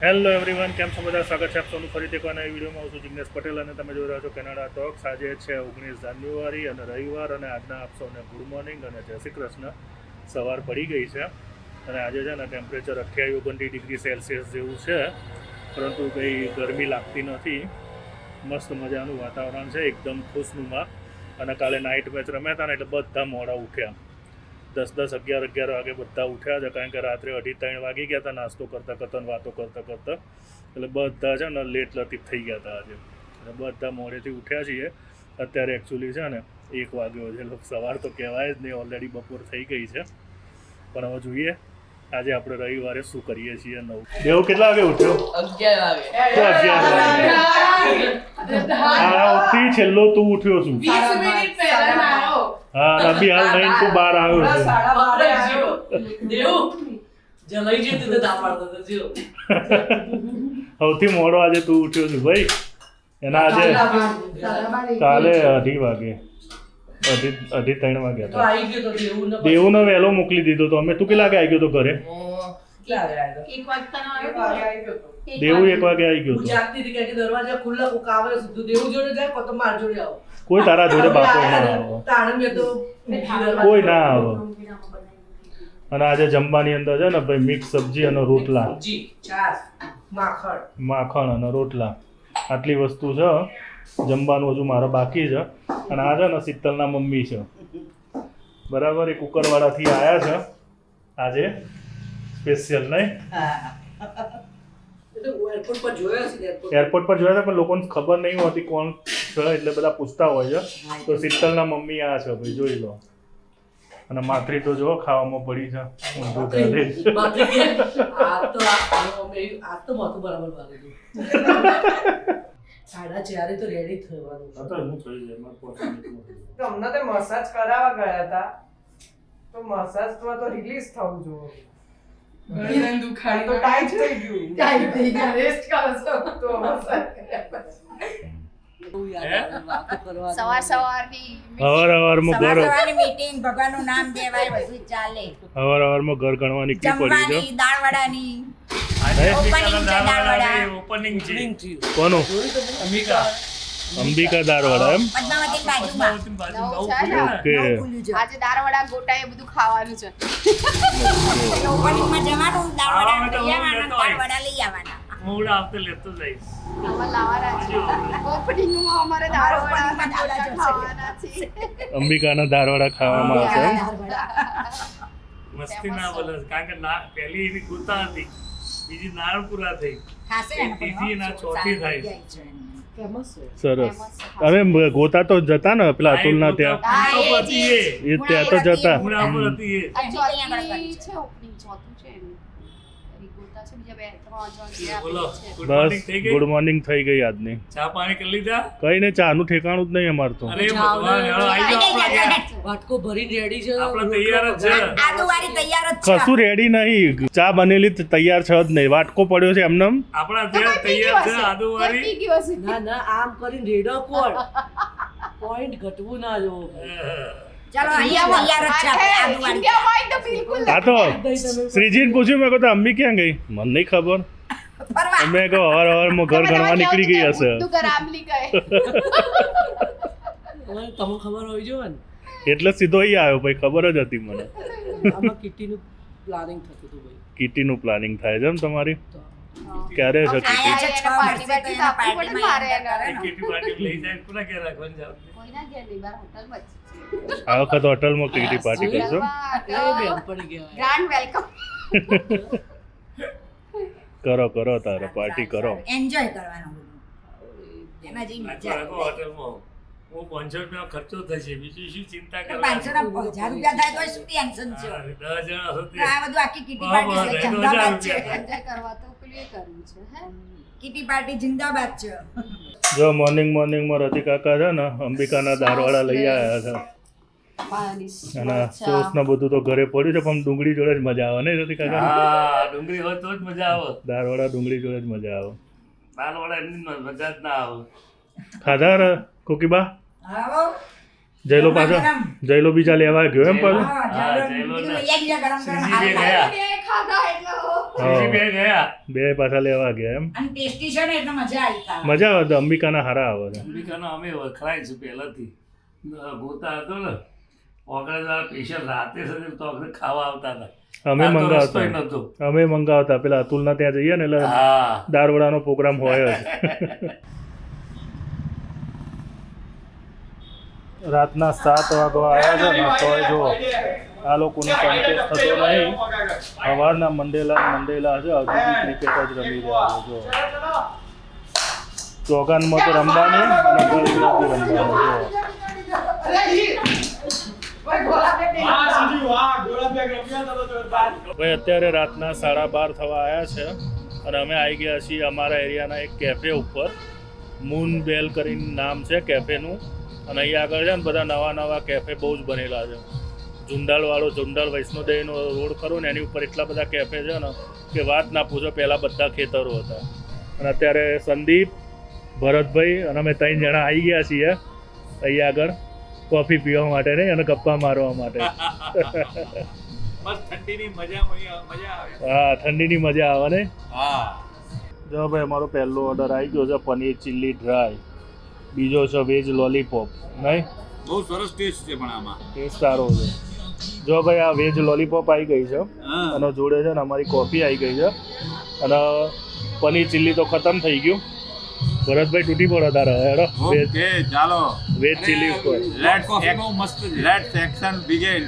Hello everyone, કેમ છો બધા? સ્વાગત છે આપ સૌનું ફરીથી એક નવા વિડીયોમાં. હું છું જિગ્નેશ પટેલ અને તમે જોઈ રહ્યા છો કેનેડા ટોક્સ. આજે છે 19 જાન્યુઆરી અને રવિવાર, અને આજના આપ સૌને ગુડ મોર્નિંગ અને જય શ્રી કૃષ્ણ. સવાર પડી ગઈ છે અને આજે છે ને ટેમ્પરેચર 28-29 ડિગ્રી સેલ્સિયસ જેવું છે, પરંતુ કંઈ ગરમી લાગતી નથી. મસ્ત મજાનું વાતાવરણ છે, એકદમ ખુશનુમા. અને કાલે નાઇટ મેચ રમ્યા હતા ને એટલે બધા મોડા ઉઠ્યા. 10-10, 11-11 વાગે બધા ઉઠ્યા છે, કારણ કે રાત્રે 2:30 વાગી ગયા હતા નાસ્તો કરતાં કરતાં વાતો કરતાં એટલે બધા છે ને લેટ લતીફ થઈ ગયા હતા આજે. એટલે બધા મોડેથી ઉઠ્યા છીએ. અત્યારે એકચ્યુઅલી છે ને 1 વાગ્યો છે, સવાર તો કહેવાય જ નહીં, ઓલરેડી બપોર થઈ ગઈ છે. પણ હવે જોઈએ આજે આપણે રવિવારે શું કરીએ છીએ. દેવ કેટલા વાગે ઉઠ્યો? 11 છેલ્લો તું ઉઠ્યો છું. 20 મિનિટ પહેલા આવ્યો. હા, રબી હાલ નહીં, તું 12 આવ્યો છે. સૌથી મોડો આજે તું ઉઠ્યો છું ભાઈ. એના આજે કાલે 2:30 વાગે 2:30-3 વાગ્યા હતા. દેવુને વહેલો મોકલી દીધો તો અમે. તું કેટલા વાગે આવી ગયો તો ઘરે? દેવું 1 વાગે આવી ગયો તો. કોઈ તારા જોડે બાપો ના આવે, કોઈ ના આવે. અને આજે જમવાની અંદર છે ને ભાઈ મિક્સ સબ્જી અને રોટલા, માખણ અને રોટલા, આટલી વસ્તુ છે. જમવાનું હજુ મારે બાકી છે. અને આ છે ને શીતલના મમ્મી છે, બરાબર. એ કુકરવાળાથી આવ્યા છે આજે સ્પેશિયલ, નહીં? એરપોર્ટ પર જોયા હતા, પણ લોકોને ખબર નહીં હોતી કોણ છે, એટલે બધા પૂછતા હોય છે. તો શીતલના મમ્મી આ છે ભાઈ, જોઈ લો. અને માથરી તો જો ખાવામાં પડી છે ઊંધું ઘરે. તમને તો મસાજ કરાવવા ગયા હતા, તો મસાજમાં તો રિલીઝ થવું જોઈએ. ગળીને દુખાડી તો ટાઈટ થઈ ગયું, રેસ્ટ કરો છો તો મસાજ કર્યા સવારની મીટિંગ, ભગવાનનું નામ દેવાય, બધું ચાલે. સવારમાં ઘર ગણવા નીકળી પડી છે. દાળવડાની ઓપનિંગ છે. કોનું? અંબિકા દાળવડા, એમ? પદ્માવતી બાજુમાં ઓકે. આજે દાળવડા ગોટા એ બધું ખાવાનું છે. ઓપનિંગમાં જવાનું, દાળવડા લઈ આવવાના, દાળવડા લઈ આવવાના. મોડા આવતે લેતો જઈશ. આમાં લાવવાના છે. ઓપનિંગમાં અમારે દાળવડા ખાવાના છે. અંબિકાના દાળવડા ખાવામાં આવશે, એમ? મસ્તી ના બોલે, કારણ કે પહેલી એની ગોતા હતી, બીજી નારણપુરા થઈ, ત્રીજી ના ચોથી થાય. સરસ. અરે ગોતા તો જતા ને પેલા અતુલના ત્યાં, એ ત્યાં તો જતા. બસ ગુડ મોર્નિંગ થઈ ગઈ આજની. ચા પાણી કરી લીધા? કઈ ને ચાનું ઠેકાણું જ નહીં અમારે તો. અરે ભગવાન, આવી જાઓ આપણે. વાટકો ભરીને રેડી છે, આપણે તૈયાર જ છે. આદુવાળી તૈયાર જ છે. કશું રેડી નહીં, ચા બનેલી તૈયાર છે જ નહીં, વાટકો પડ્યો છે એમને. આપણા ત્યાં તૈયાર છે આદુવાળી. ના આમ કરીને રેડો કોણ પોઈન્ટ ઘટવું ના જો. ચાલો અહીંયા તૈયાર જ છે આપણે આદુવાળી. ઇન્ડિયામાં તો બિલકુલ આ તો શ્રીજીને પૂછ્યું, મેં કહ્યું અમ્મી ક્યાં ગઈ? મને નહીં ખબર. ફરવા મેં કહું હવારમાં ઘર ગણવા નીકળી ગઈ હશે. ગરામલી કહે. તમને ખબર હોય જો ને, એટલે સીધો અહીં આવ્યો ભાઈ, ખબર જ હતી મને. આમાં કિટીનું પ્લાનિંગ થતું હતું ભાઈ. કીટીનું પ્લાનિંગ થાય છે એમ તમારી? ક્યારે છે કીટી? આયા છે 6 પાર્ટી વર્ષે તો એના પાર્ટી મારે પાર્ટીમાં કેટી પાર્ટી લઈ જાય, કોના ઘેર રાખવાનું જાવ? કોઈના ઘેર નહીં, બાર હોટલમાં જ. આ વખત હોટલમાં કીટી પાર્ટી કરશો? પડી ગયા ગ્રાન્ડ વેલકમ. કરો તારે પાર્ટી કરો. એન્જોય કરવાનો એમાં જે આ તો મજા આખો હોટલમાં હું 500 રૂપિયા ખર્ચો થશે, બીજું શું ચિંતા 500 કરવાની? ના 1000 રૂપિયા થાય તો શું ટેન્શન છે? 10 જણા હશે તે. આ બધું આખી કીટી બરાબર, પાર્ટી છે, એ તો જિંદાબાદ 1000 છે. એન્જોય કરવા તો પેલું એ કરવું છે. હે કીટી પાર્ટી જિંદાબાદ છે. જો મોર્નિંગમાં રતિ કાકા છે ને અંબિકાના દાળવાળા લઈ આવ્યા છે. અને સોસ ને બધું તો ઘરે પડ્યું છે, પણ ડુંગળી જોડે જ મજા આવે ને રતિ કાકા? હા, ડુંગળી હોય તો જ મજા આવે. દાળવાળા ડુંગળી જોડે જ મજા આવે. દાળવાળા એમની મજા જ ના આવે. ખાધા કોકીબા? આવો જયલો પાછો જયલો બીજા લેવા ગયો એમ પાછો? હા, હા, જયલો જયલો લઈ આવી જા ગરમ ગરમ સીજી બે ગયા. ખાધા એટલે બીજી બે ગયા બે પાછા લેવા ગયા એમ અને ટેસ્ટી છે ને એટલે મજા આવી ખાવા. મજા આવે તો અંબિકાના હારા આવે છે અંબિકાનો અમે વખરાય છે પહેલાથી ગોતા હતો ને ઓગળદાર સ્પેશિયલ રાતે સુધી તો આપણે ખાવા આવતા હતા અમે આ તો રસ્તોય મંગાવતા નહોતો. અમે મંગાવતા પેલા અતુલના ત્યાં જઈએ ને એટલે હા દાળવડાનો પ્રોગ્રામ હોય જ રાતના 7 વાગવા આવ્યા છે ને તોય જો આ લોકોને સંતોષ થતો નહીં સવારના મંડેલા છે હજુ બી ક્રિકેટ જ રમી રહ્યા છે જો ચોગાનમાં તો રમવાની અને ગળીમાં બી રમવાનું જો ભાઈ અત્યારે રાતના 12:30 થવા આવ્યા છે અને અમે આવી ગયા છીએ અમારા એરિયાના એક કેફે ઉપર મૂન બેલ કરીને નામ છે કેફેનું અને અહીંયા આગળ છે ને બધા નવા કેફે બહુ જ બનેલા છે ઝુંડાલ વૈષ્ણોદેવીનો રોડ ખરો ને એની ઉપર એટલા બધા કેફે છે ને કે વાત ના પૂછો પહેલાં બધા ખેતરો હતા અને અત્યારે સંદીપ ભરતભાઈ અને અમે 3 જણા આવી ગયા છીએ અહીંયા આગળ કોફી પીવા માટે નહીં અને ગપ્પા મારવા માટે હા ઠંડીની મજા આવે ને જો ભાઈ અમારો પહેલો ઓર્ડર આવી ગયો છે પનીર ચીલી ડ્રાય બીજો છે વેજ લોલીપોપ નહીં બહુ સરસ ટેસ્ટ છે પણ આમાં ટેસ્ટ સારો છે જો ભાઈ આ વેજ લોલીપોપ આવી ગઈ છે અને જોડે છે ને અમારી કોફી આવી ગઈ છે અને પનીર ચીલી તો ખતમ થઈ ગયું ભરતભાઈ તૂટી પડો તારે હેડો ઓકે ચાલો વેજ ચીલી ઉપર લેટ્સ એક્શન બિગિન